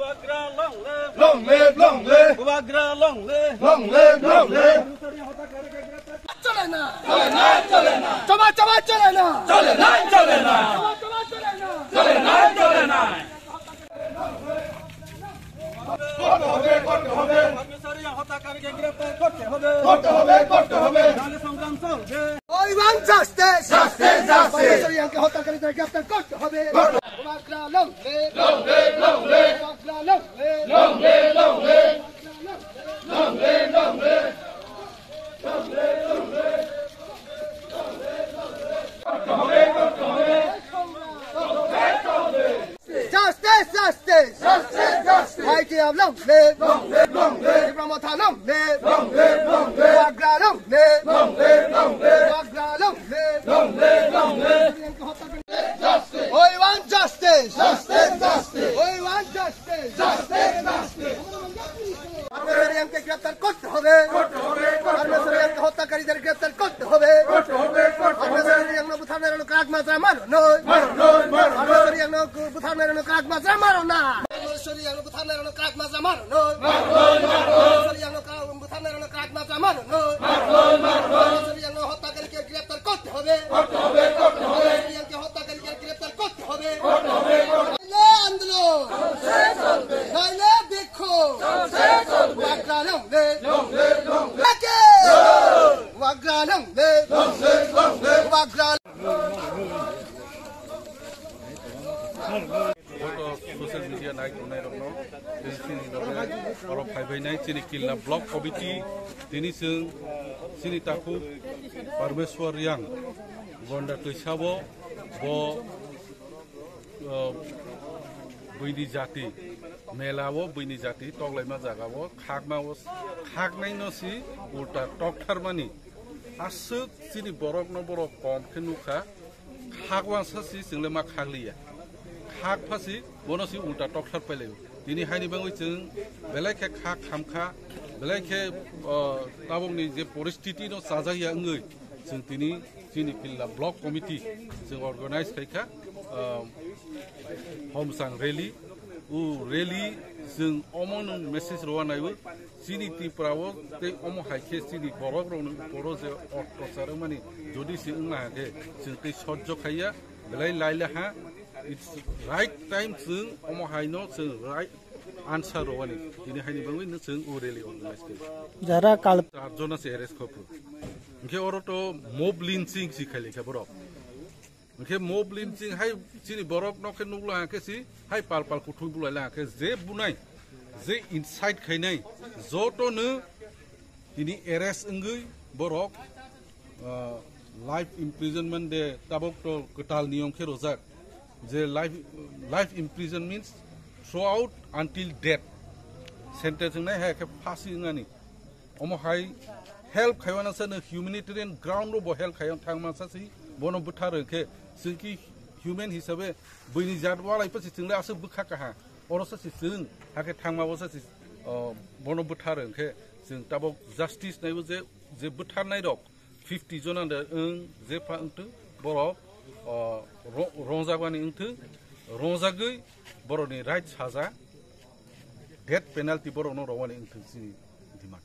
Long live, long live. Long live, long live. চলে না চমা চমা চলে না চলে নাই, চলে নাই, চমা চলে না চলে নাই, চলে নাই। করতে হবে, করতে হবে, হত্যাকারীকে গ্রেফতার করতে হবে করতে হবে, করতে হবে। নাহলে সংগ্রাম চলবে। We want justice. Justice, justice. সরিয়াকে হত্যাকারীদের গ্রেফতার করতে হবে। ওয়াকরা long live, Long live, long live. ওয়াকরা long live, Long live, long live. Long live, long live. Justice, justice. Justice, justice. Mighty of long live, Long live, long live. Ibrahimata long live, Long live, long live. Wagra long live, Long live, long live. Wagra long live. Long live, long live. Justice. We want justice. Justice, justice. We want justice. Justice, justice. সরিয়াকে গ্রেফতার করতে হবে। করতে হবে, করতে হবে। সরিয়াকে হত্যাকারীদের গ্রেফতার করতে হবে। করতে হবে, করতে হবে। সরিয়াকে বুথানের কাজ মাত্রা মারো নয়। মারো নয়, মারো নয়। সরিয়াকে বুথানের কাজ মাত্রা মারো না। সরিয়াকে বুথানের কাজ মাত্রা মারো নয়। মারো নয়, মারো নয়। সরিয়াকে বুথানের কাজ মাত্রা মারো নয়। মারো নয়, মারো নয়। সরিয়াকে হত্যাকারীকে গ্রেফতার করতে হবে। করতে হবে, করতে হবে। সরিয়াকে হত্যাকারীকে গ্রেফতার করতে হবে। করতে হবে, করতে হবে। নইলে আন্দোলন নইলে বিক্ষোভ ওয়াগ্রা long live, Long live, long live. ওয়াগ্রা long live, Long live, long live. ওয়াগ্রা सोशल मीडिया नाइक नुनाय रखनो सिनि दरे अर फाइबायनाय सिनि किलना ब्लॉक कमिटी दिनै जों सिनि ताखु परमेश्वर यां गन्दा कैसाबो ब बैनि जाति मेलावो बैनि जाति तगलायमा जागावो खागमावो खागनायनोसि उल्टा टकथारमानि आसो सिनि बरक न बरक कमखे नुखा खागवासासि जोंले मा खागलिया खाग फासि बनसि उल्टा टकथार पाइलायो दिनै हायनि बाङै जों बेलायखे खाग खामखा बेलायखे ताबंनि जे परिस्थिति न साजाया ओङै जों दिनै जोंनि किल्ला ब्लक कमिटि जों अर्गानाइज खायखा हमसां रेली उ रेली जों अमन मेसेज रवानायबो जोंनि टिप्रावो ते अम हायखे जोंनि बर'फोरावनो बर' जे अत्याचार माने जुदि जों नागे जों ते सह्य खाया बेलाय लायलाहा It's right time जों अम हायनो जों right answer रवानि दिनै हायनि बाङै जों उ रेली अर्गानाइज खायो যারা কাল चारजना से एरेस्ट खपु ओंखे अरथ' मब लिन्चिं सिखायलेखा बरफ ओंखे मब लिन्चिं हाय सिनि बरफ नखे नुलाहाखे सि हाय पाल पाल कुथुं बुलायलाहाखे जे बुनाय जे इनसाइड खायनाय जतनो दिनै एरेस्ट ओंगै बरफ लाइफ इम्प्रिजनमेन्ट दे ताबक तो कटाल नियमखे रजाक जे life imprison means throughout until death sentence होनाय हायखे फासि होनानै अमहाय हेल्प खायवानासनो ह्यूमेनिटेरियन ग्राउंड रो हेल्प खायन थांमासासि बनो बुथारखे जोंखि ह्यूमेन हिसाबै बैनि जादवालायफोरसि जोंले आसो बुखाकाहा अरससि जों हाके थांमाबोससि बनो बुथारखे जों ताबक जस्टिस नायबो जे बुथारनाय दक 50 जनानो जे फांथो बर' रंजाबानि ओंथो रंजागै बर'नि राइट साजा डेथ पेनाल्टी बर'नो रवानि ओंथो जि दिमाग